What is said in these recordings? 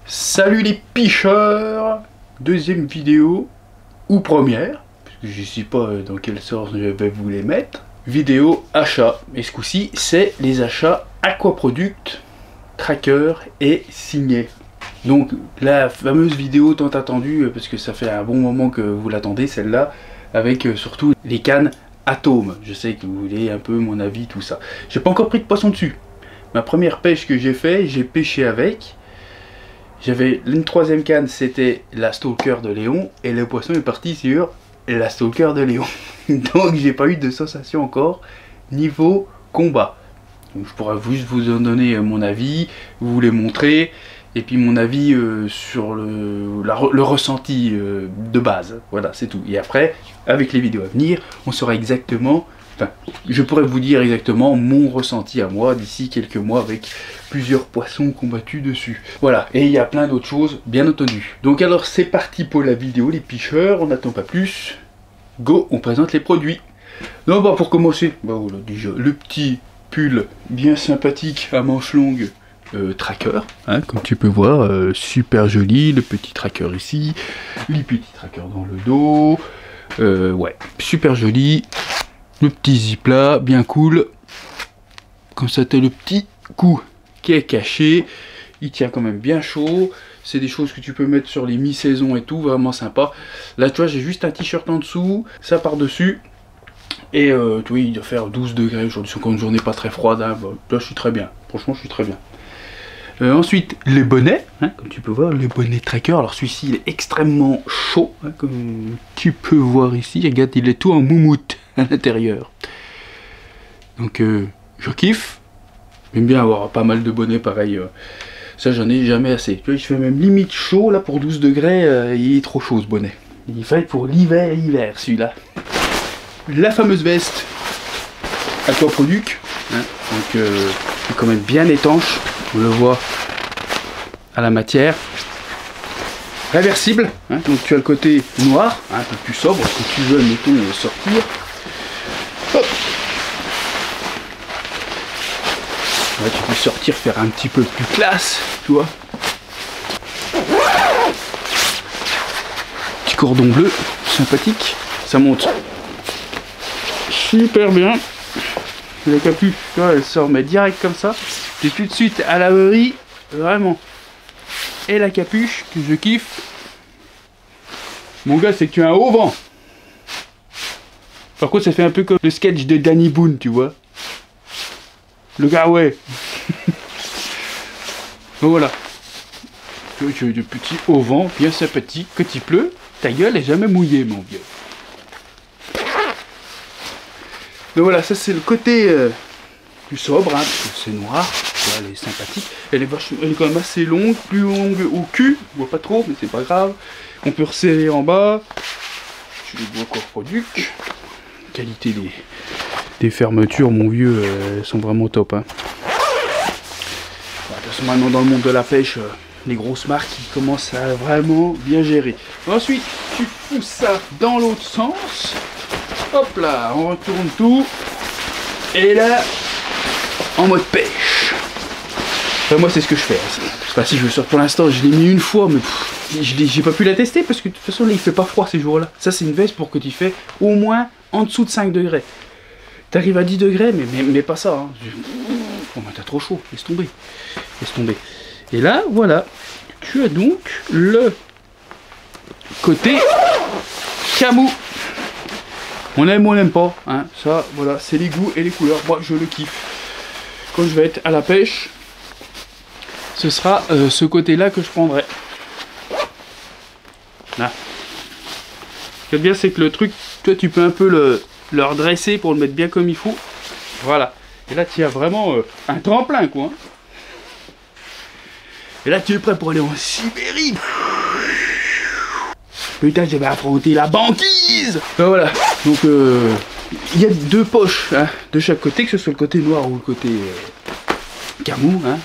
Salut les picheurs, deuxième vidéo, ou première, parce que je ne sais pas dans quel sens je vais vous les mettre. Vidéo achat, et ce coup-ci c'est les achats Aquaproduct Tracker et signé. Donc la fameuse vidéo tant attendue, parce que ça fait un bon moment que vous l'attendez, celle-là, avec surtout les cannes Atome. Je sais que vous voulez un peu mon avis, tout ça. J'ai pas encore pris de poisson dessus. Ma première pêche que j'ai fait, j'ai pêché avec. J'avais une troisième canne, c'était la Stalker de Léon, et le poisson est parti sur la Stalker de Léon. Donc j'ai pas eu de sensation encore niveau combat. Donc, je pourrais juste vous en donner mon avis, vous les montrer, et puis mon avis sur le ressenti de base. Voilà, c'est tout. Et après, avec les vidéos à venir, on saura exactement... Enfin, je pourrais vous dire exactement mon ressenti à moi d'ici quelques mois avec plusieurs poissons combattus dessus. Voilà, et il y a plein d'autres choses, bien entendu. Donc alors c'est parti pour la vidéo, les picheurs, on n'attend pas plus. Go, on présente les produits. Donc bah, pour commencer, bah, voilà, déjà, le petit pull bien sympathique à manches longues tracker, hein, comme tu peux voir, super joli, le petit tracker ici, les petits trackers dans le dos, ouais, super joli. Le petit zip là, bien cool. Comme ça, t'as le petit coup qui est caché. Il tient quand même bien chaud. C'est des choses que tu peux mettre sur les mi-saisons et tout. Vraiment sympa. Là, tu vois, j'ai juste un t-shirt en dessous. Ça par-dessus. Et tu vois, il doit faire 12 degrés. Aujourd'hui, c'est encore une journée pas très froide. Hein. Bah, là, je suis très bien. Franchement, je suis très bien. Ensuite, les bonnets. Hein, comme tu peux voir, le bonnet tracker. Alors, celui-ci, il est extrêmement chaud. Hein, comme tu peux voir ici. Regarde, il est tout en moumoute à l'intérieur. Donc je kiffe. J'aime bien avoir pas mal de bonnets pareil. Ça j'en ai jamais assez. Tu vois, je fais même limite chaud là pour 12 degrés. Il est trop chaud ce bonnet. Il fait pour l'hiver celui-là. La fameuse veste Aquaproduct. Hein, donc est quand même bien étanche. On le voit à la matière. Réversible. Hein, donc tu as le côté noir, hein, un peu plus sobre si tu veux mettons sortir. Hop. Là, tu peux sortir, faire un petit peu plus classe, tu vois. Petit cordon bleu, sympathique. Ça monte super bien. La capuche, tu vois, elle se remet direct comme ça. Et tout de suite à la laverie, vraiment. Et la capuche, que je kiffe. Mon gars, c'est que tu as un haut vent. Par contre, ça fait un peu comme le sketch de Danny Boone, tu vois. Le gars, ouais. Donc voilà. Tu as de petits hauts vent, bien sympathique. Quand il pleut, ta gueule est jamais mouillée, mon vieux. Donc voilà, ça c'est le côté plus sobre, hein, parce que c'est noir. Voilà, elle est sympathique. Elle est quand même assez longue, plus longue au cul. Je vois pas trop, mais c'est pas grave. On peut resserrer en bas. Je les vois encore Product. Qualité des fermetures, mon vieux, elles sont vraiment top. Hein. Bon, de toute façon, maintenant dans le monde de la pêche, les grosses marques ils commencent à vraiment bien gérer. Ensuite, tu fous ça dans l'autre sens. Hop là, on retourne tout. Et là, en mode pêche. Enfin, moi, c'est ce que je fais. Enfin, si je le sors pour l'instant, je l'ai mis une fois, mais j'ai pas pu la tester parce que de toute façon, là, il fait pas froid ces jours-là. Ça, c'est une veste pour que tu fais au moins en dessous de 5 degrés. T'arrives à 10 degrés, mais pas ça. Hein. Oh, mais t'as trop chaud, laisse tomber. Laisse tomber. Et là, voilà. Tu as donc le côté camou. On aime ou on n'aime pas. Hein. Ça, voilà, c'est les goûts et les couleurs. Moi, je le kiffe. Quand je vais être à la pêche, ce sera ce côté-là que je prendrai. Là. Ce qui est bien, c'est que le truc, toi, tu peux un peu le redresser pour le mettre bien comme il faut. Voilà. Et là, tu as vraiment un tremplin, quoi. Et là, tu es prêt pour aller en Sibérie. Putain, je vais affronter la banquise. Et voilà. Donc, il y a deux poches hein, de chaque côté, que ce soit le côté noir ou le côté camou. Hein.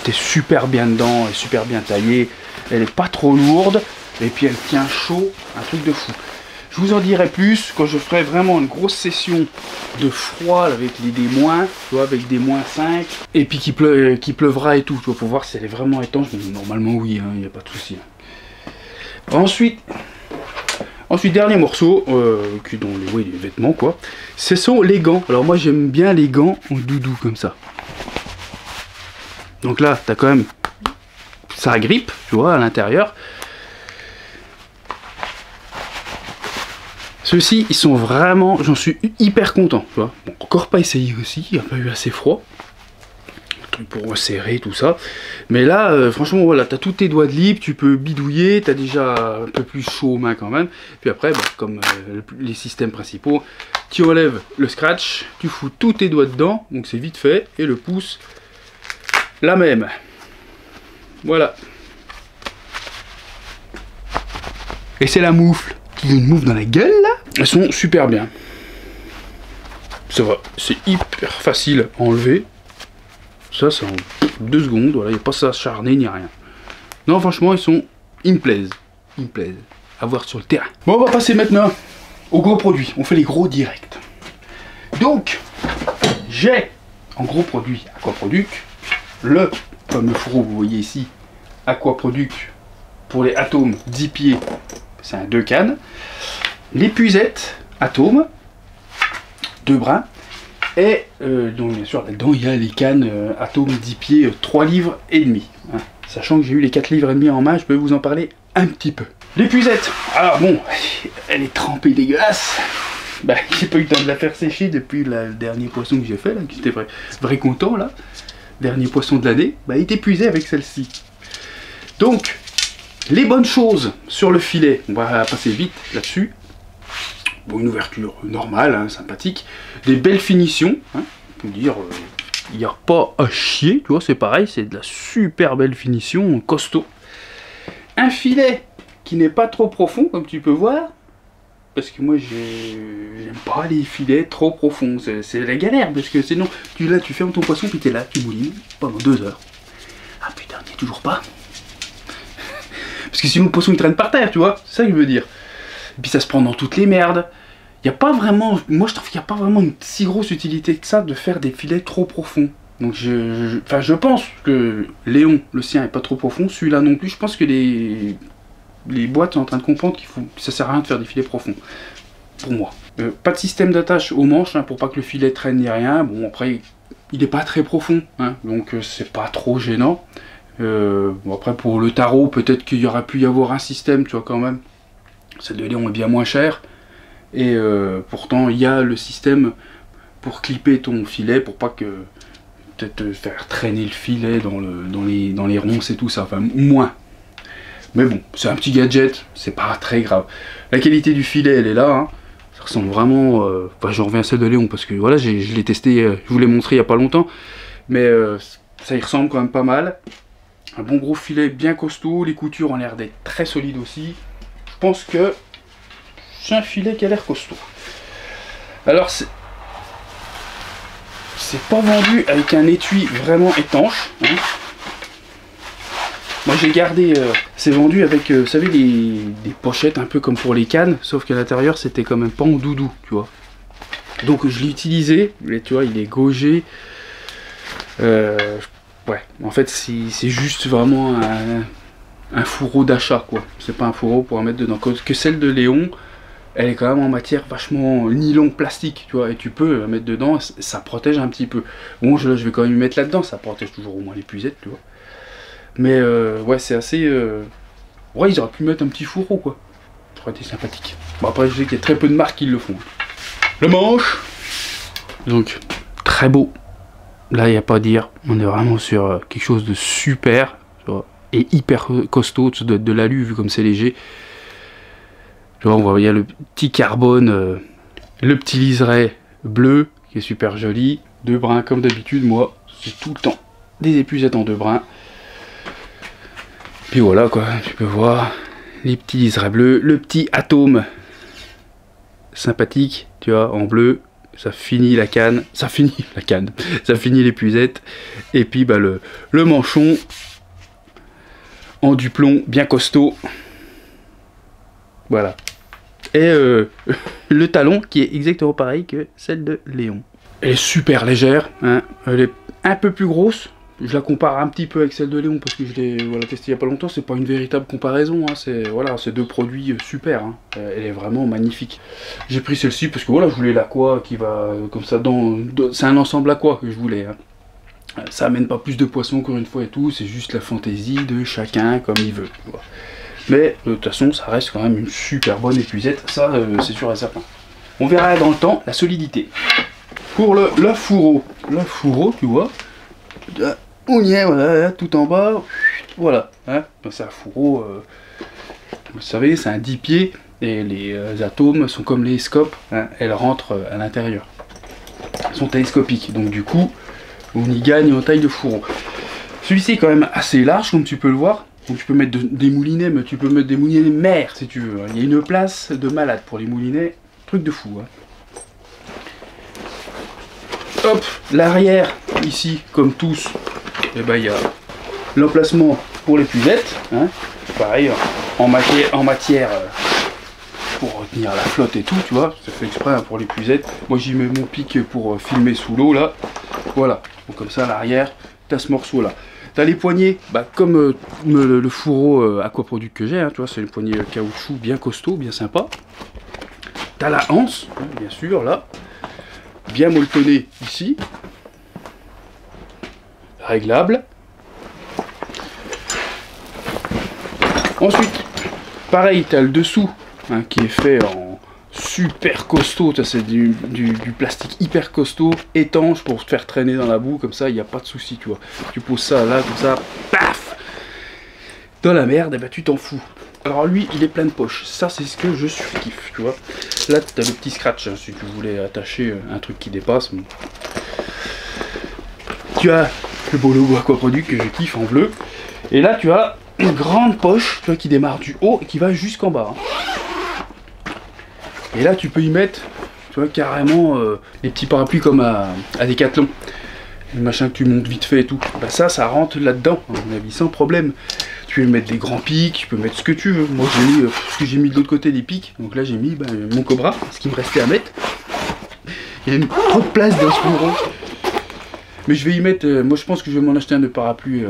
T'es super bien dedans, elle est super bien taillée. Elle est pas trop lourde. Et puis, elle tient chaud. Un truc de fou. Je vous en dirai plus quand je ferai vraiment une grosse session de froid avec des moins, tu vois, avec des -5, et puis qui pleuvra et tout, tu vois, pour voir si elle est vraiment étanche. Mais normalement oui, il n'y a pas de souci. Ensuite, dernier morceau, qui dans les vêtements quoi, ce sont les gants. Alors moi j'aime bien les gants en doudou comme ça. Donc là, t'as quand même, ça grippe, tu vois, à l'intérieur. Ceux-ci, ils sont vraiment, j'en suis hyper content, tu vois. Bon, encore pas essayé aussi, il n'y a pas eu assez froid. Un truc pour resserrer, tout ça. Mais là, franchement, voilà, t'as tous tes doigts de libre, tu peux bidouiller, t'as déjà un peu plus chaud aux mains quand même. Puis après, bah, comme les systèmes principaux, tu enlèves le scratch, tu fous tous tes doigts dedans, donc c'est vite fait, et le pouce, la même. Voilà. Et c'est la moufle. Il y a une moufle dans la gueule là. Elles sont super bien. Ça va, c'est hyper facile à enlever. Ça, c'est en 2 secondes. Voilà, il n'y a pas ça à s'acharner ni rien. Non, franchement, ils me plaisent. Ils me plaisent. À voir sur le terrain. Bon, on va passer maintenant aux gros produits. On fait les gros directs. Donc, j'ai en gros produit Aquaproduc le fameux fourreau, vous voyez ici, Aquaproduc pour les atomes 10 pieds. C'est un 2 cannes. L'épuisette atome, 2 brins. Et donc bien sûr là-dedans il y a les cannes atome 10 pieds 3 livres et demi. Hein. Sachant que j'ai eu les 4 livres et demi en main, je peux vous en parler un petit peu. L'épuisette, alors bon, elle est trempée dégueulasse. Bah, j'ai pas eu le temps de la faire sécher depuis le dernier poisson que j'ai fait, là, qui était vrai content là. Dernier poisson de l'année, bah, il est épuisé avec celle-ci. Donc, les bonnes choses sur le filet, on va passer vite là-dessus. Bon, une ouverture normale, hein, sympathique. Des belles finitions, hein, on peut dire, il n'y a pas à chier, tu vois, c'est pareil, c'est de la super belle finition, costaud. Un filet qui n'est pas trop profond, comme tu peux voir, parce que moi, j'aime pas les filets trop profonds, c'est la galère, parce que sinon, tu fermes ton poisson, puis t'es là, tu moulines pendant 2 heures. Ah putain, il n'y a toujours pas. Parce que sinon le poisson il traîne par terre, tu vois, c'est ça que je veux dire. Et puis ça se prend dans toutes les merdes. Il n'y a pas vraiment, moi je trouve qu'il n'y a pas vraiment une si grosse utilité que ça de faire des filets trop profonds. Donc je pense que Léon, le sien, est pas trop profond, celui-là non plus. Je pense que les boîtes sont en train de comprendre que ça sert à rien de faire des filets profonds. Pour moi. Pas de système d'attache aux manches, hein, pour pas que le filet traîne ni rien. Bon après, il n'est pas très profond, hein, donc c'est pas trop gênant. Bon après pour le tarot peut-être qu'il y aurait pu y avoir un système, tu vois, quand même celle de Léon est bien moins chère et pourtant il y a le système pour clipper ton filet pour pas que peut-être faire traîner le filet dans les ronces et tout ça, enfin moins, mais bon c'est un petit gadget, c'est pas très grave. La qualité du filet elle est là, hein. Ça ressemble vraiment, enfin je reviens à celle de Léon parce que voilà je l'ai testé, je vous l'ai montré il y a pas longtemps, mais ça y ressemble quand même pas mal. Un bon gros filet bien costaud, les coutures ont l'air d'être très solides aussi. Je pense que c'est un filet qui a l'air costaud. Alors c'est pas vendu avec un étui vraiment étanche, hein. Moi j'ai gardé, c'est vendu avec, vous savez, des pochettes un peu comme pour les cannes, sauf qu'à l'intérieur c'était quand même pas en doudou, tu vois. Donc je l'ai utilisé, tu vois, il est gaugé. Ouais, en fait c'est juste vraiment un fourreau d'achat quoi. C'est pas un fourreau pour en mettre dedans. Que celle de Léon, elle est quand même en matière vachement nylon plastique, tu vois, et tu peux la mettre dedans, ça protège un petit peu. Bon, je vais quand même mettre là-dedans, ça protège toujours au moins l'épuisette, tu vois. Mais ouais, c'est assez... Ouais, ils auraient pu mettre un petit fourreau quoi. Ça aurait été sympathique. Bon après, je sais qu'il y a très peu de marques qui le font. Le manche, donc très beau. Là, il n'y a pas à dire, on est vraiment sur quelque chose de super, tu vois, et hyper costaud, de l'alu vu comme c'est léger. Tu vois, on voit, il y a le petit carbone, le petit liseré bleu qui est super joli, 2 brins comme d'habitude. Moi, c'est tout le temps des épuisettes en 2 brins. Puis voilà quoi, tu peux voir les petits liserés bleus, le petit atome sympathique, tu vois, en bleu. Ça finit la canne, ça finit l'épuisette, et puis bah, le manchon en duplon bien costaud, voilà, Et le talon qui est exactement pareil que celle de Léon. Elle est super légère, hein. Elle est un peu plus grosse. Je la compare un petit peu avec celle de Léon parce que je l'ai testée il n'y a pas longtemps. C'est pas une véritable comparaison, hein. C'est deux produits super, hein. Elle est vraiment magnifique. J'ai pris celle-ci parce que voilà, je voulais l'Aqua qui va comme ça c'est un ensemble Aqua que je voulais, hein. Ça amène pas plus de poissons encore une fois et tout, c'est juste la fantaisie de chacun comme il veut. Voilà. Mais de toute façon, ça reste quand même une super bonne épuisette, ça c'est sûr et certain. On verra dans le temps la solidité. Pour le fourreau, tu vois, on y est, voilà, tout en bas, voilà. Hein, c'est un fourreau, vous savez, c'est un 10 pieds et les atomes sont comme les scopes, hein, elles rentrent à l'intérieur. Elles sont télescopiques, donc du coup, on y gagne en taille de fourreau. Celui-ci est quand même assez large, comme tu peux le voir. Donc tu peux mettre des moulinets, mais tu peux mettre des moulinets mer si tu veux. Il y a une place de malade pour les moulinets, truc de fou. Hein. Hop, l'arrière, ici, comme tous, et ben, il y a l'emplacement pour l'épuisette. Hein. Pareil, en matière pour retenir la flotte et tout, tu vois. Ça fait exprès, hein, pour l'épuisette. Moi j'y mets mon pic pour filmer sous l'eau là. Voilà, donc comme ça à l'arrière, tu as ce morceau là. Tu as les poignées, bah, comme le fourreau Aquaproduct que j'ai, hein, tu vois, c'est les poignées caoutchouc bien costaud, bien sympa. Tu as la anse, hein, bien sûr, là, bien molletonnée ici, réglable. Ensuite, pareil, tu as le dessous, hein, qui est fait en super costaud, c'est du plastique hyper costaud, étanche pour te faire traîner dans la boue, comme ça il n'y a pas de souci, tu vois. Tu poses ça là, comme ça, paf, dans la merde, et ben tu t'en fous. Alors lui, il est plein de poches, ça c'est ce que je surkiffe, tu vois. Là tu as le petit scratch, hein, si tu voulais attacher un truc qui dépasse. Tu as le beau logo Aquaproduct que je kiffe en bleu, et là tu as une grande poche, tu vois, qui démarre du haut et qui va jusqu'en bas. Hein. Et là, tu peux y mettre, tu vois, carrément les petits parapluies comme à Decathlon. Le machin que tu montes vite fait et tout. Bah ça rentre là-dedans, à mon avis, sans problème. Tu peux mettre des grands pics, tu peux mettre ce que tu veux. Moi, j'ai mis, parce que j'ai mis de l'autre côté des pics. Donc là, j'ai mis mon Cobra, ce qui me restait à mettre. Il y a trop de place dans ce bureau. Mais je vais y mettre, moi je pense que je vais m'en acheter un de parapluie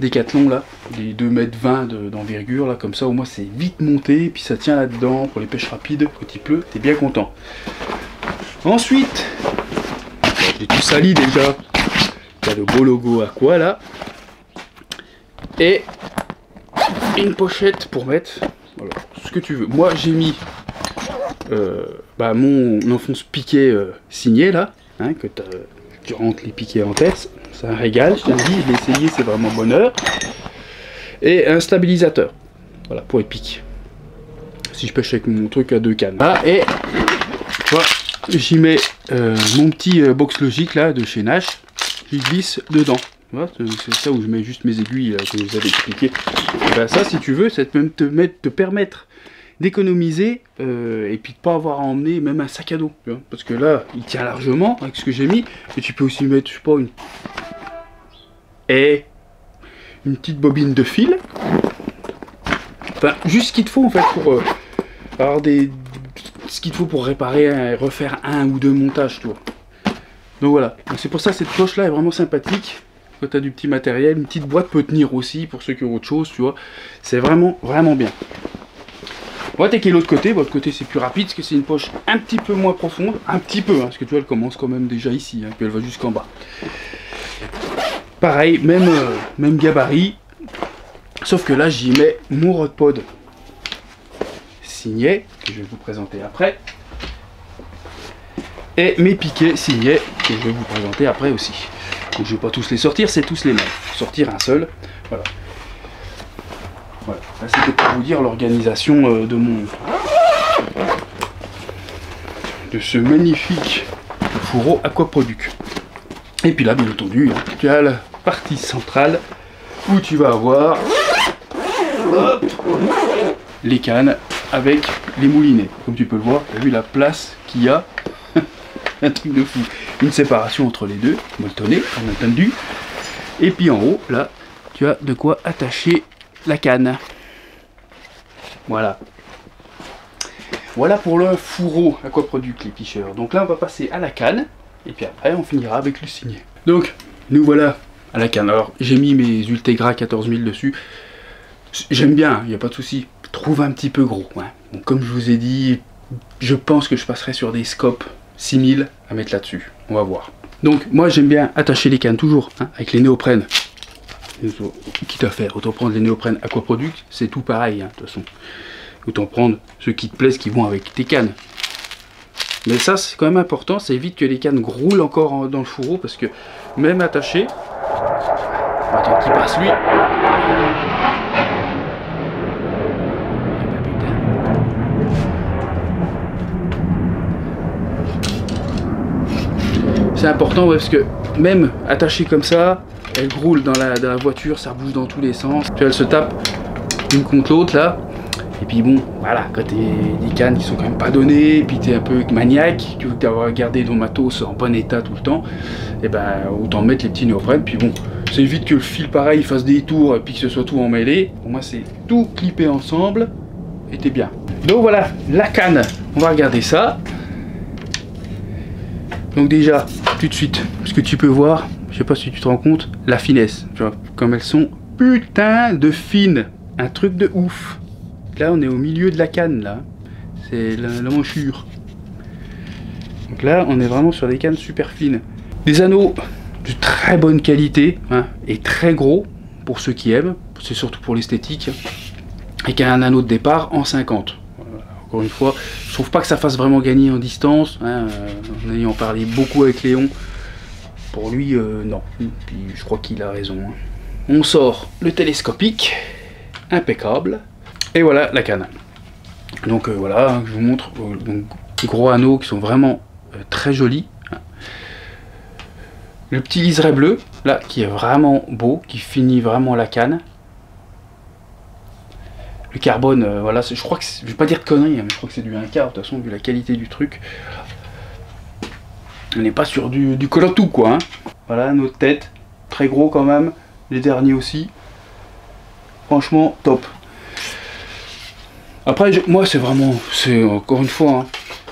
Decathlon là, des 2,20 m d'envergure là, comme ça au moins c'est vite monté, et puis ça tient là-dedans pour les pêches rapides, quand il pleut, t'es bien content. Ensuite, j'ai tout sali déjà, t'as le beau logo Aqua là, et une pochette pour mettre, voilà, ce que tu veux. Moi j'ai mis mon enfonce piqué signé là, hein, que tu rentres les piquets en tête, c'est un régal, je te le dis, je l'ai essayé, c'est vraiment bonheur. Et un stabilisateur, voilà, pour les pics. Si je pêche avec mon truc à 2 cannes. Voilà, et tu vois, j'y mets mon petit box logique là de chez Nash, j'y glisse dedans. Voilà, c'est ça où je mets juste mes aiguilles là, que je vous avais expliqué. Et ben ça, si tu veux, ça peut même te permettre d'économiser et puis de pas avoir à emmener même un sac à dos, tu vois, parce que là il tient largement avec ce que j'ai mis, et tu peux aussi mettre, je sais pas, une petite bobine de fil, enfin juste ce qu'il te faut en fait pour avoir ce qu'il te faut pour réparer, refaire un ou deux montages, tu vois. Donc voilà, c'est pour ça cette poche là est vraiment sympathique. Quand tu as du petit matériel, une petite boîte peut tenir aussi pour ceux qui ont autre chose, tu vois, c'est vraiment bien. On va attaquer l'autre côté côté c'est plus rapide parce que c'est une poche un petit peu moins profonde, un petit peu, hein, parce que tu vois elle commence quand même déjà ici, hein, puis elle va jusqu'en bas. Pareil, même gabarit, sauf que là j'y mets mon Rodpod signé, que je vais vous présenter après, et mes piquets signés, que je vais vous présenter après aussi. Donc je vais pas tous les sortir, c'est tous les mêmes, sortir un seul, voilà. Voilà, là c'était pour vous dire l'organisation de ce magnifique fourreau Aquaproduct. Et puis là, bien entendu, tu as la partie centrale où tu vas avoir les cannes avec les moulinets. Comme tu peux le voir, tu as vu la place qu'il y a, un truc de fou. Une séparation entre les deux, molletonné, bien entendu. Et puis en haut, là, tu as de quoi attacher la canne. Voilà. voilà pour le fourreau Aquaproduct, les pêcheurs. Donc là, on va passer à la canne, et puis après, on finira avec le signet. Donc, nous voilà à la canne. Alors, j'ai mis mes Ultegra 14000 dessus. J'aime bien, il n'y a pas de souci. Trouve un petit peu gros. Hein. Donc, comme je vous ai dit, je pense que je passerai sur des scopes 6000 à mettre là-dessus. On va voir. Donc, moi, j'aime bien attacher les cannes toujours hein, avec les néoprènes. Quitte à faire, autant prendre les néoprènes Aquaproduct, c'est tout pareil, hein, de toute façon. Autant prendre ceux qui te plaisent, qui vont avec tes cannes. Mais ça, c'est quand même important, ça évite que les cannes roulent encore dans le fourreau, parce que même attaché, attends qu'il passe lui. C'est important ouais, parce que même attaché comme ça, elle roule dans la voiture, ça bouge dans tous les sens. Puis elle se tape une contre l'autre là. Et puis bon, voilà, quand t'es des cannes qui sont quand même pas données, et puis t'es un peu maniaque, tu veux avoir gardé ton matos en bon état tout le temps, et ben autant mettre les petits néoprènes. Puis bon, ça évite que le fil pareil fasse des tours et puis que ce soit tout emmêlé. Pour moi c'est tout clippé ensemble et t'es bien. Donc voilà, la canne, on va regarder ça. Donc déjà, tout de suite, ce que tu peux voir, je sais pas si tu te rends compte, la finesse, tu vois, comme elles sont putain de fines, un truc de ouf. Là on est au milieu de la canne là, c'est la manchure. Donc là on est vraiment sur des cannes super fines. Des anneaux de très bonne qualité hein, et très gros pour ceux qui aiment, c'est surtout pour l'esthétique. Avec un anneau de départ en 50. Encore une fois, je trouve pas que ça fasse vraiment gagner en distance, hein, en ayant parlé beaucoup avec Léon. Pour lui, non. Puis je crois qu'il a raison. Hein. On sort le télescopique, impeccable, et voilà la canne. Donc voilà, je vous montre donc, gros anneaux qui sont vraiment très jolis. Hein. Le petit liseré bleu, là, qui est vraiment beau, qui finit vraiment la canne. Le carbone, voilà, je crois que je vais pas dire de conneries, mais je crois que c'est du 1/4 de toute façon, vu la qualité du truc. On n'est pas sur du colotou quoi. Hein. Voilà, notre tête, très gros quand même, les derniers aussi. Franchement, top. Après, moi c'est vraiment, c'est encore une fois, hein,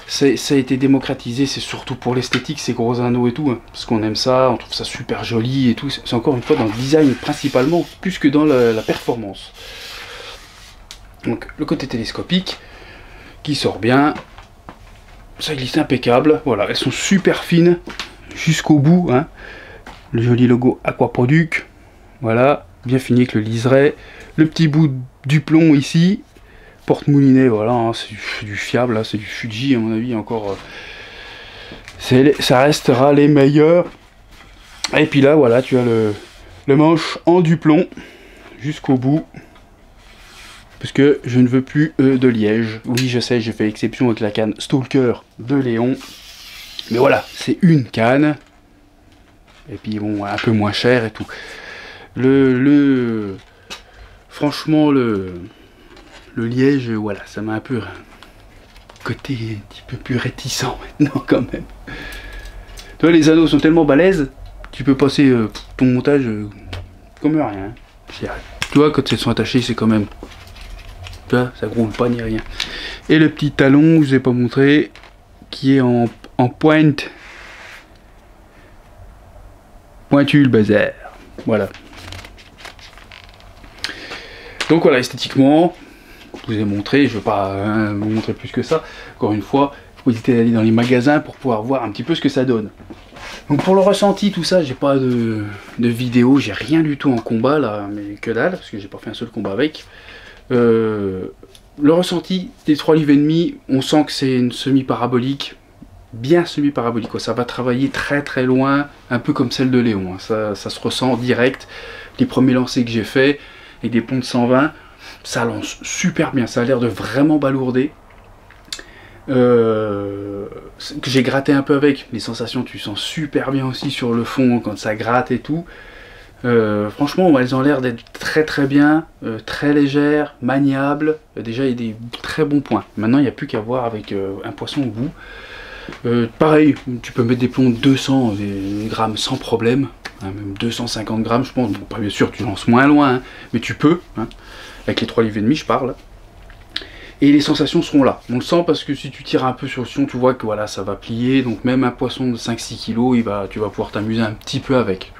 ça a été démocratisé, c'est surtout pour l'esthétique, ces gros anneaux et tout, hein, parce qu'on aime ça, on trouve ça super joli et tout. C'est encore une fois dans le design principalement, plus que dans la performance. Donc le côté télescopique qui sort bien, ça glisse impeccable, voilà, elles sont super fines jusqu'au bout, hein. Le joli logo Aquaproduct, voilà, bien fini avec le liseré, le petit bout du plomb ici, porte-moulinet, voilà, hein, c'est du fiable, c'est du Fuji à mon avis encore, ça restera les meilleurs. Et puis là voilà, tu as le manche en duplomb jusqu'au bout. Parce que je ne veux plus de liège. Oui, je sais, j'ai fait exception avec la canne Stalker de Léon. Mais voilà, c'est une canne. Et puis bon, un peu moins cher et tout. Franchement, le liège, voilà, ça m'a un peu côté un petit peu plus réticent maintenant quand même. Tu vois, les anneaux sont tellement balèzes, tu peux passer ton montage comme rien. Tu vois, quand elles sont attachées, c'est quand même... ça grouille pas ni rien. Et le petit talon, je vous ai pas montré, qui est en pointe. Pointu le bazar. Voilà. Donc voilà, esthétiquement, je vous ai montré, je ne vais pas vous montrer plus que ça. Encore une fois, il faut éviter d'aller dans les magasins pour pouvoir voir un petit peu ce que ça donne. Donc pour le ressenti, tout ça, j'ai pas de vidéo, j'ai rien du tout en combat là, mais que dalle, parce que j'ai pas fait un seul combat avec. Le ressenti des 3 livres et demi, on sent que c'est une semi-parabolique, bien semi-parabolique, ça va travailler très très loin, un peu comme celle de Léon, hein. Ça se ressent direct. Les premiers lancers que j'ai fait, avec des ponts de 120, ça lance super bien, ça a l'air de vraiment balourder. Que j'ai gratté un peu avec, les sensations tu sens super bien aussi sur le fond quand ça gratte et tout. Franchement elles ont l'air d'être très très bien, très légères, maniables, déjà il y a des très bons points. Maintenant il n'y a plus qu'à voir avec un poisson au bout. Pareil, tu peux mettre des plombs de 200 grammes sans problème, hein, même 250 grammes je pense, bon, pas bien sûr tu lances moins loin, hein, mais tu peux, hein, avec les 3 livres et demi je parle. Et les sensations seront là. On le sent parce que si tu tires un peu sur le son, tu vois que voilà, ça va plier. Donc même un poisson de 5-6 kg, tu vas pouvoir t'amuser un petit peu avec.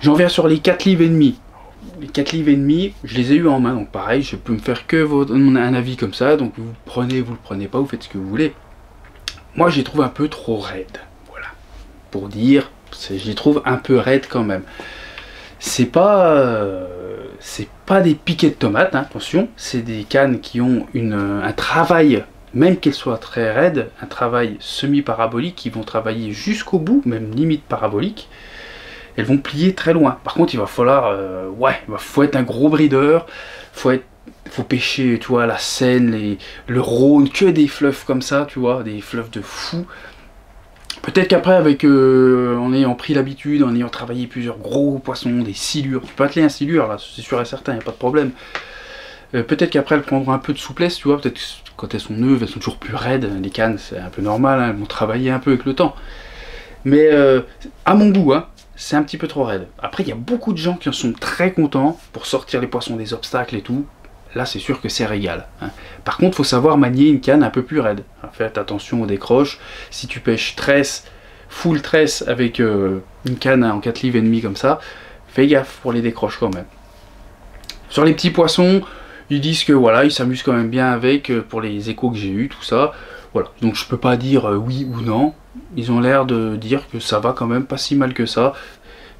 J'en viens sur les 4 livres et demi. Les 4 livres et demi, je les ai eu en main. Donc pareil, je peux me faire que un avis comme ça. Donc vous le prenez pas, vous faites ce que vous voulez. Moi, je les trouve un peu trop raides. Voilà. Pour dire, je les trouve un peu raides quand même. C'est pas des piquets de tomates, hein, attention. C'est des cannes qui ont un travail, même qu'elles soient très raides, un travail semi-parabolique, qui vont travailler jusqu'au bout, même limite parabolique. Elles vont plier très loin. Par contre, il va falloir, faut être un gros breeder. Faut pêcher, tu vois, la Seine, le Rhône, que des fleuves comme ça, tu vois, des fleuves de fou. Peut-être qu'après, en ayant pris l'habitude, en ayant travaillé plusieurs gros poissons, des silures, tu peux atteler un silure, là, c'est sûr et certain, il n'y a pas de problème. Peut-être qu'après, elles prendront un peu de souplesse, tu vois, peut-être quand elles sont neuves, elles sont toujours plus raides, les cannes, c'est un peu normal, hein, elles vont travailler un peu avec le temps. Mais à mon goût, hein, c'est un petit peu trop raide. Après, il y a beaucoup de gens qui en sont très contents pour sortir les poissons des obstacles et tout. Là, c'est sûr que c'est régal. Hein. Par contre, il faut savoir manier une canne un peu plus raide. Faites attention aux décroches. Si tu pêches tresse, full tresse avec une canne en 4 livres et demi comme ça, fais gaffe pour les décroches quand même. Sur les petits poissons, ils disent que voilà, ils s'amusent quand même bien avec, pour les échos que j'ai eu, tout ça. Voilà. Donc je peux pas dire oui ou non. Ils ont l'air de dire que ça va quand même pas si mal que ça.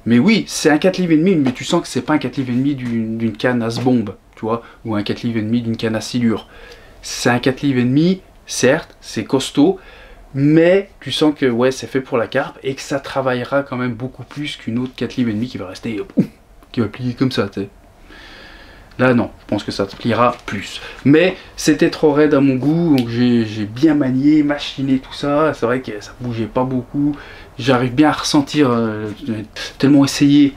Mais oui, c'est un 4 livres et demi, mais tu sens que c'est pas un 4 livres et demi d'une canne à bombe, tu vois, ou un 4 livres et demi d'une canne à silure. C'est un 4 livres et demi, certes, c'est costaud, mais tu sens que ouais, c'est fait pour la carpe et que ça travaillera quand même beaucoup plus qu'une autre 4 livres et demi qui va rester, qui va plier comme ça, tu sais. Là non, je pense que ça te pliera plus. Mais c'était trop raide à mon goût, donc j'ai bien manié, machiné tout ça. C'est vrai que ça bougeait pas beaucoup. J'arrive bien à ressentir, tellement essayé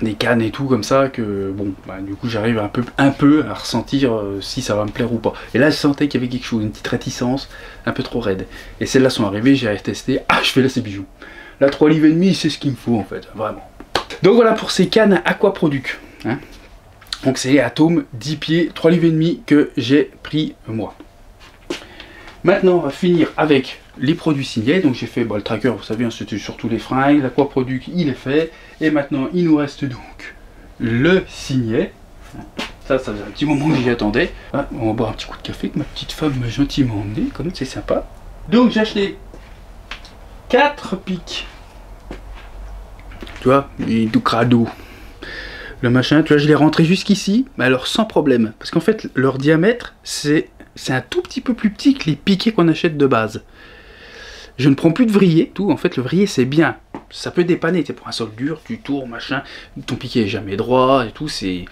des cannes et tout comme ça que bon, bah, du coup j'arrive un peu à ressentir si ça va me plaire ou pas. Et là je sentais qu'il y avait quelque chose, une petite réticence, un peu trop raide. Et celles-là sont arrivées, j'ai testé, je fais là ces bijoux. La 3 livres et demi, c'est ce qu'il me faut en fait, vraiment. Donc voilà pour ces cannes Aquaproduc. Hein. Donc c'est les Atomes 10 pieds, 3 livres et demi que j'ai pris moi. Maintenant on va finir avec les produits signés. Donc j'ai fait le tracker, vous savez, hein, c'était sur tous les fringues, l'Aquaproduc il est fait. Et maintenant il nous reste donc le signet. Ça faisait un petit moment que j'y attendais. Ah, on va boire un petit coup de café que ma petite femme m'a gentiment emmené, quand même c'est sympa. Donc j'ai acheté 4 pics. Tu vois, les tout crado. Le machin, tu vois, je l'ai rentré jusqu'ici, mais alors sans problème. Parce qu'en fait, leur diamètre, c'est un tout petit peu plus petit que les piquets qu'on achète de base. Je ne prends plus de vriller, tout. En fait, le vriller, c'est bien. Ça peut dépanner. Tu pour un sol dur, tu tournes, machin. Ton piquet est jamais droit et tout. C'est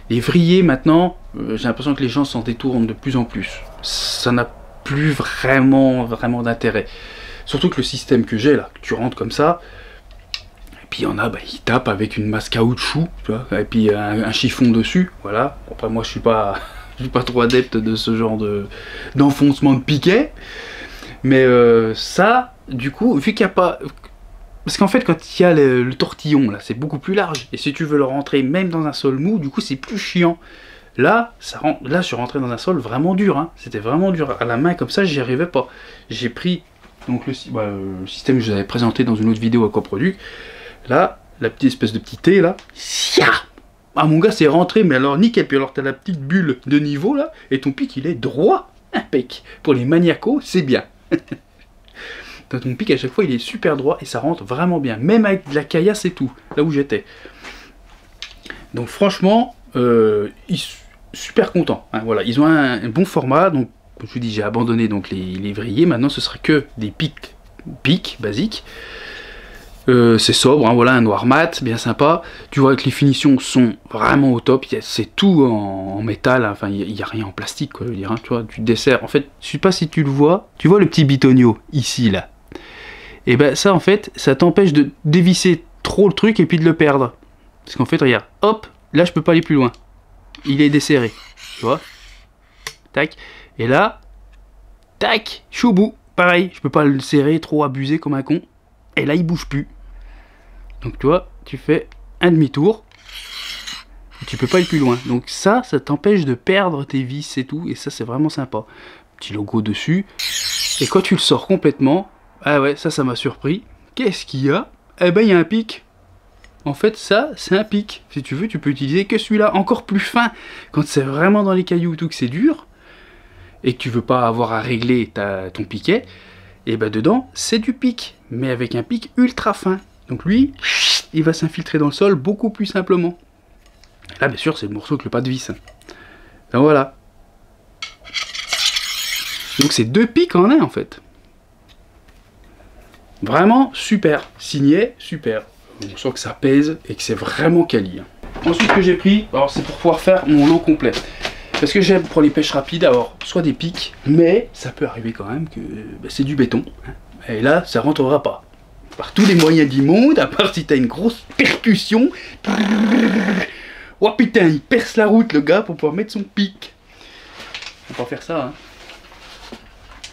les vrillés, maintenant, j'ai l'impression que les gens s'en détournent de plus en plus. Ça n'a plus vraiment d'intérêt. Surtout que le système que j'ai, là, que tu rentres comme ça... Puis il y en a, ils tapent avec une masse caoutchouc, tu vois, et puis un chiffon dessus, voilà. Après moi je suis pas trop adepte de ce genre d'enfoncement de piquet. Mais ça, du coup, vu qu'il n'y a pas... Parce qu'en fait quand il y a le tortillon, là, c'est beaucoup plus large. Et si tu veux le rentrer même dans un sol mou, du coup c'est plus chiant. Là, là je suis rentré dans un sol vraiment dur, hein. C'était vraiment dur. À la main comme ça, j'y arrivais pas. J'ai pris donc le système que je vous avais présenté dans une autre vidéo Aquaproduc. Là, la petite espèce de petit T là, ah mon gars c'est rentré, mais alors nickel. Puis alors t'as la petite bulle de niveau là, et ton pic il est droit, impec. Pour les maniacos, c'est bien. Ton pic à chaque fois il est super droit et ça rentre vraiment bien, même avec de la caillasse et tout, là où j'étais. Donc franchement, super content. Hein, voilà, ils ont un bon format, donc comme je vous dis j'ai abandonné donc les vrillés, maintenant ce sera que des pics basiques. C'est sobre, hein, voilà, un noir mat, bien sympa. Tu vois que les finitions sont vraiment au top. C'est tout en métal, hein, enfin il n'y a rien en plastique, quoi, je veux dire, hein, tu vois, tu desserres. En fait, je sais pas si tu le vois, tu vois le petit bitonio ici là. Et ben ça en fait, ça t'empêche de dévisser trop le truc et puis de le perdre. Parce qu'en fait, regarde, hop, là je peux pas aller plus loin. Il est desserré, tu vois. Tac. Et là, tac, je suis au bout. Pareil, je peux pas le serrer, trop abuser comme un con. Et là, il bouge plus. Donc tu vois, tu fais un demi-tour, tu peux pas aller plus loin. Donc ça t'empêche de perdre tes vis et tout, et ça c'est vraiment sympa. Petit logo dessus, et quand tu le sors complètement, ah ouais, ça m'a surpris. Qu'est-ce qu'il y a? Eh ben il y a un pic. En fait ça c'est un pic. Si tu veux tu peux utiliser que celui-là, encore plus fin, quand c'est vraiment dans les cailloux tout, que c'est dur, et que tu veux pas avoir à régler ton piquet, et ben dedans c'est du pic, mais avec un pic ultra fin. Donc lui, il va s'infiltrer dans le sol beaucoup plus simplement. Là, bien sûr, c'est le morceau avec le pas de vis. Donc voilà. Donc c'est 2 pics en un, en fait. Vraiment super. Signé, super. On sent que ça pèse et que c'est vraiment quali. Ensuite, ce que j'ai pris, alors c'est pour pouvoir faire mon lot complet. Parce que j'aime pour les pêches rapides avoir soit des pics, mais ça peut arriver quand même que c'est du béton. Et là, ça rentrera pas. Par tous les moyens du monde, à part si t'as une grosse percussion. Oh putain, il perce la route le gars pour pouvoir mettre son pic. On va pas faire ça, hein.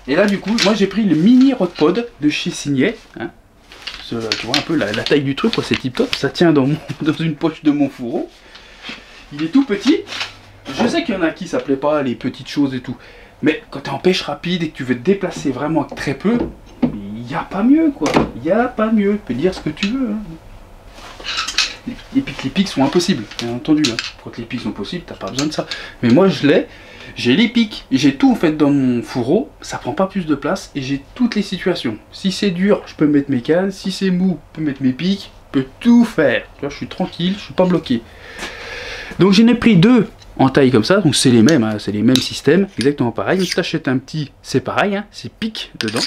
Et là du coup, moi j'ai pris le mini Rodpod de chez Signet. Hein. Tu vois un peu la taille du truc, c'est tip top. Ça tient dans une poche de mon fourreau. Il est tout petit. Je sais qu'il y en a qui ça plaît pas, les petites choses et tout. Mais quand t'es en pêche rapide et que tu veux te déplacer vraiment avec très peu, il n'y a pas mieux quoi, il n'y a pas mieux, tu peux dire ce que tu veux. Hein. Et puis que les pics sont impossibles, bien entendu. Hein. Quand les pics sont possibles, t'as pas besoin de ça. Mais moi je l'ai, j'ai les pics, j'ai tout en fait dans mon fourreau, ça prend pas plus de place et j'ai toutes les situations. Si c'est dur, je peux mettre mes cannes, si c'est mou, je peux mettre mes pics, je peux tout faire. Tu vois, je suis tranquille, je suis pas bloqué. Donc j'en ai pris 2 en taille comme ça, donc c'est les mêmes, hein, c'est les mêmes systèmes, exactement pareil. Si t'achètes un petit, c'est pareil, hein, c'est pics dedans.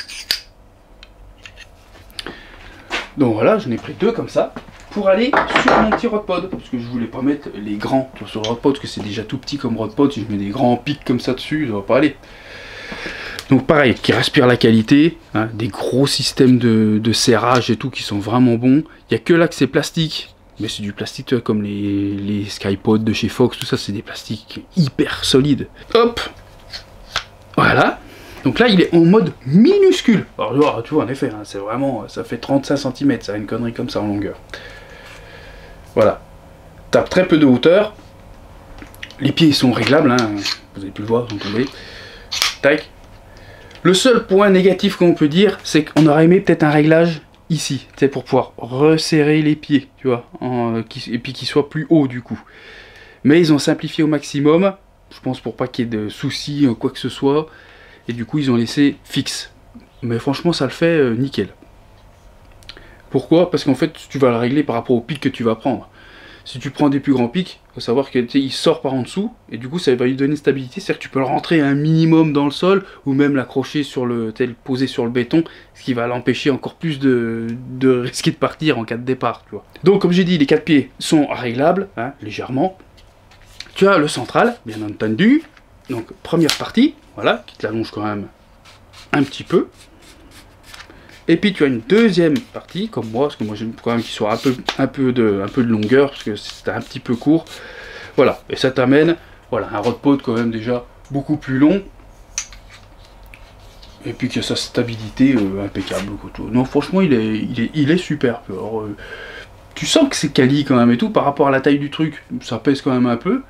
Donc voilà, j'en ai pris 2 comme ça, pour aller sur mon petit Rodpod, parce que je voulais pas mettre les grands sur le Rodpod, parce que c'est déjà tout petit comme Rodpod. Si je mets des grands pics comme ça dessus, ça va pas aller. Donc pareil, qui respire la qualité, hein, des gros systèmes de serrage et tout qui sont vraiment bons. Il n'y a que là que c'est plastique, mais c'est du plastique tu vois, comme les Skypod de chez Fox, tout ça c'est des plastiques hyper solides. Hop, voilà. Donc là, il est en mode minuscule. Alors, tu vois, en effet, hein, c'est vraiment, ça fait 35 cm, ça a une connerie comme ça en longueur. Voilà. Tape très peu de hauteur. Les pieds sont réglables, hein. Vous avez pu le voir, vous entendez. Tac. Le seul point négatif qu'on peut dire, c'est qu'on aurait aimé peut-être un réglage ici, tu sais, pour pouvoir resserrer les pieds, tu vois, et puis qu'ils soient plus hauts du coup. Mais ils ont simplifié au maximum, je pense pour pas qu'il y ait de soucis, quoi que ce soit. Et du coup ils ont laissé fixe. Mais franchement ça le fait nickel. Pourquoi? Parce qu'en fait tu vas le régler par rapport au pic que tu vas prendre. Si tu prends des plus grands pics, il faut savoir qu'il sort par en dessous. Et du coup ça va lui donner stabilité. C'est-à-dire que tu peux le rentrer un minimum dans le sol. Ou même l'accrocher sur le poser sur le béton. Ce qui va l'empêcher encore plus de risquer de partir en cas de départ. Tu vois. Donc comme j'ai dit, les 4 pieds sont réglables, hein, légèrement. Tu as le central, bien entendu. Donc première partie, voilà, qui te l'allonge quand même un petit peu. Et puis tu as une deuxième partie, comme moi, parce que moi j'aime quand même qu'il soit un peu de longueur, parce que c'est un petit peu court. Voilà, et ça t'amène, voilà, un Rodpod quand même déjà beaucoup plus long. Et puis qu'il a sa stabilité impeccable. Non, franchement, il est super. Alors, tu sens que c'est quali quand même et tout, par rapport à la taille du truc, ça pèse quand même un peu.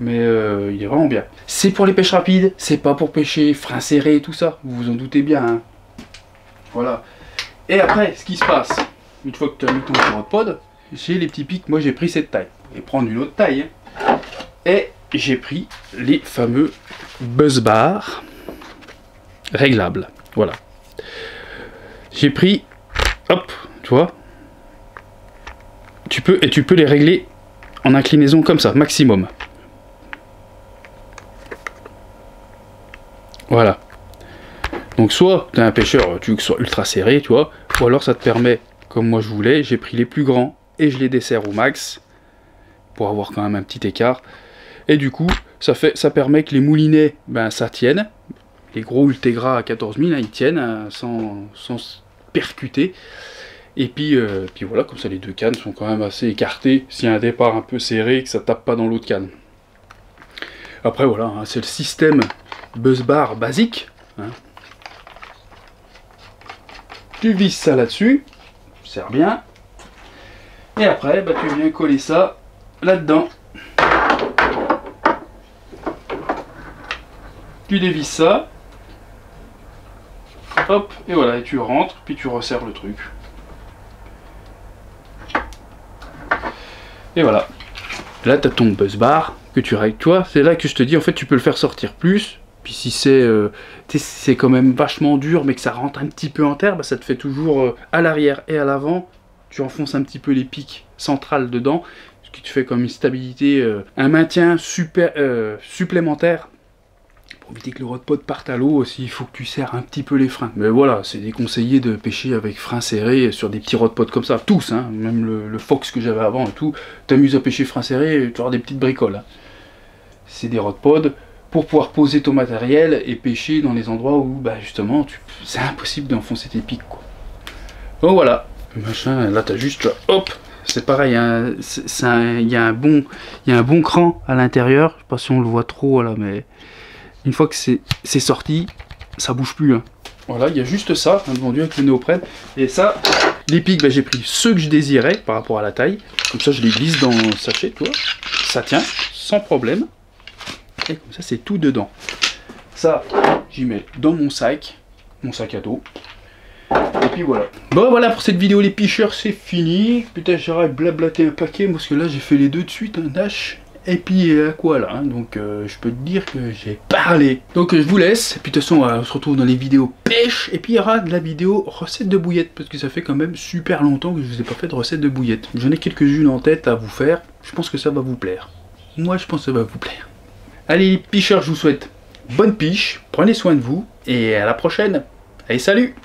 Mais il est vraiment bien. C'est pour les pêches rapides, c'est pas pour pêcher frein serré et tout ça, vous vous en doutez bien. Hein. Voilà. Et après, ce qui se passe, une fois que tu as mis ton Rodpod, j'ai les petits pics, moi j'ai pris cette taille. Je vais prendre une autre taille. Hein. Et j'ai pris les fameux buzz bars réglables. Voilà. J'ai pris, hop, tu vois. Tu peux les régler en inclinaison comme ça, maximum. Voilà. Donc soit tu es un pêcheur, tu veux que ce soit ultra serré, tu vois, ou alors ça te permet, comme moi je voulais, j'ai pris les plus grands et je les desserre au max pour avoir quand même un petit écart. Et du coup, ça permet que les moulinets, ben ça tienne. Les gros Ultegra à 14 000, hein, ils tiennent sans percuter. Et puis voilà, comme ça les deux cannes sont quand même assez écartées. S'il y a un départ un peu serré, que ça tape pas dans l'autre canne. Après voilà, hein, c'est le système buzz bar basique. Hein. Tu visses ça là-dessus, serre bien. Et après, bah, tu viens coller ça là-dedans. tu dévisses ça. Hop, et voilà, et tu rentres, puis tu resserres le truc. Et voilà. Là, tu as ton buzz bar que tu règles. Tu vois, c'est là que je te dis, en fait, tu peux le faire sortir plus. Puis si c'est quand même vachement dur, mais que ça rentre un petit peu en terre, bah, ça te fait toujours à l'arrière et à l'avant. Tu enfonces un petit peu les pics centrales dedans, ce qui te fait comme une stabilité, un maintien supplémentaire. Pour éviter que le rod-pod parte à l'eau aussi, il faut que tu serres un petit peu les freins. Mais voilà, c'est déconseillé de pêcher avec freins serrés sur des petits rod-pods comme ça. Tous, hein, même le Fox que j'avais avant et tout. T'amuses à pêcher freins serrés, tu auras des petites bricoles. Hein. C'est des rod-pods pour pouvoir poser ton matériel et pêcher dans les endroits où, bah, justement, c'est impossible d'enfoncer tes pics, quoi. Donc voilà, le machin, là t'as juste, là, hop, c'est pareil, hein, il y a un bon cran à l'intérieur. Je sais pas si on le voit trop là, mais une fois que c'est sorti, ça bouge plus. Hein. Voilà, il y a juste ça, hein, vendu avec le néoprène. Et ça, les pics, bah, j'ai pris ceux que je désirais par rapport à la taille. Comme ça, je les glisse dans le sachet, tu vois. Ça tient, sans problème. Et comme ça, c'est tout dedans. Ça, j'y mets dans mon sac à dos. Et puis voilà. Bon, voilà pour cette vidéo, les pêcheurs, c'est fini. Putain, j'aurais blablaté un paquet, parce que là, j'ai fait les deux de suite, un Nash. Et puis quoi là, hein, donc je peux te dire que j'ai parlé. Donc je vous laisse, et puis de toute façon on se retrouve dans les vidéos pêche, et puis il y aura de la vidéo recette de bouillettes, parce que ça fait quand même super longtemps que je vous ai pas fait de recette de bouillettes. J'en ai quelques-unes en tête à vous faire, je pense que ça va vous plaire. Moi je pense que ça va vous plaire. Allez les pêcheurs, je vous souhaite bonne pêche, prenez soin de vous, et à la prochaine. Allez, salut!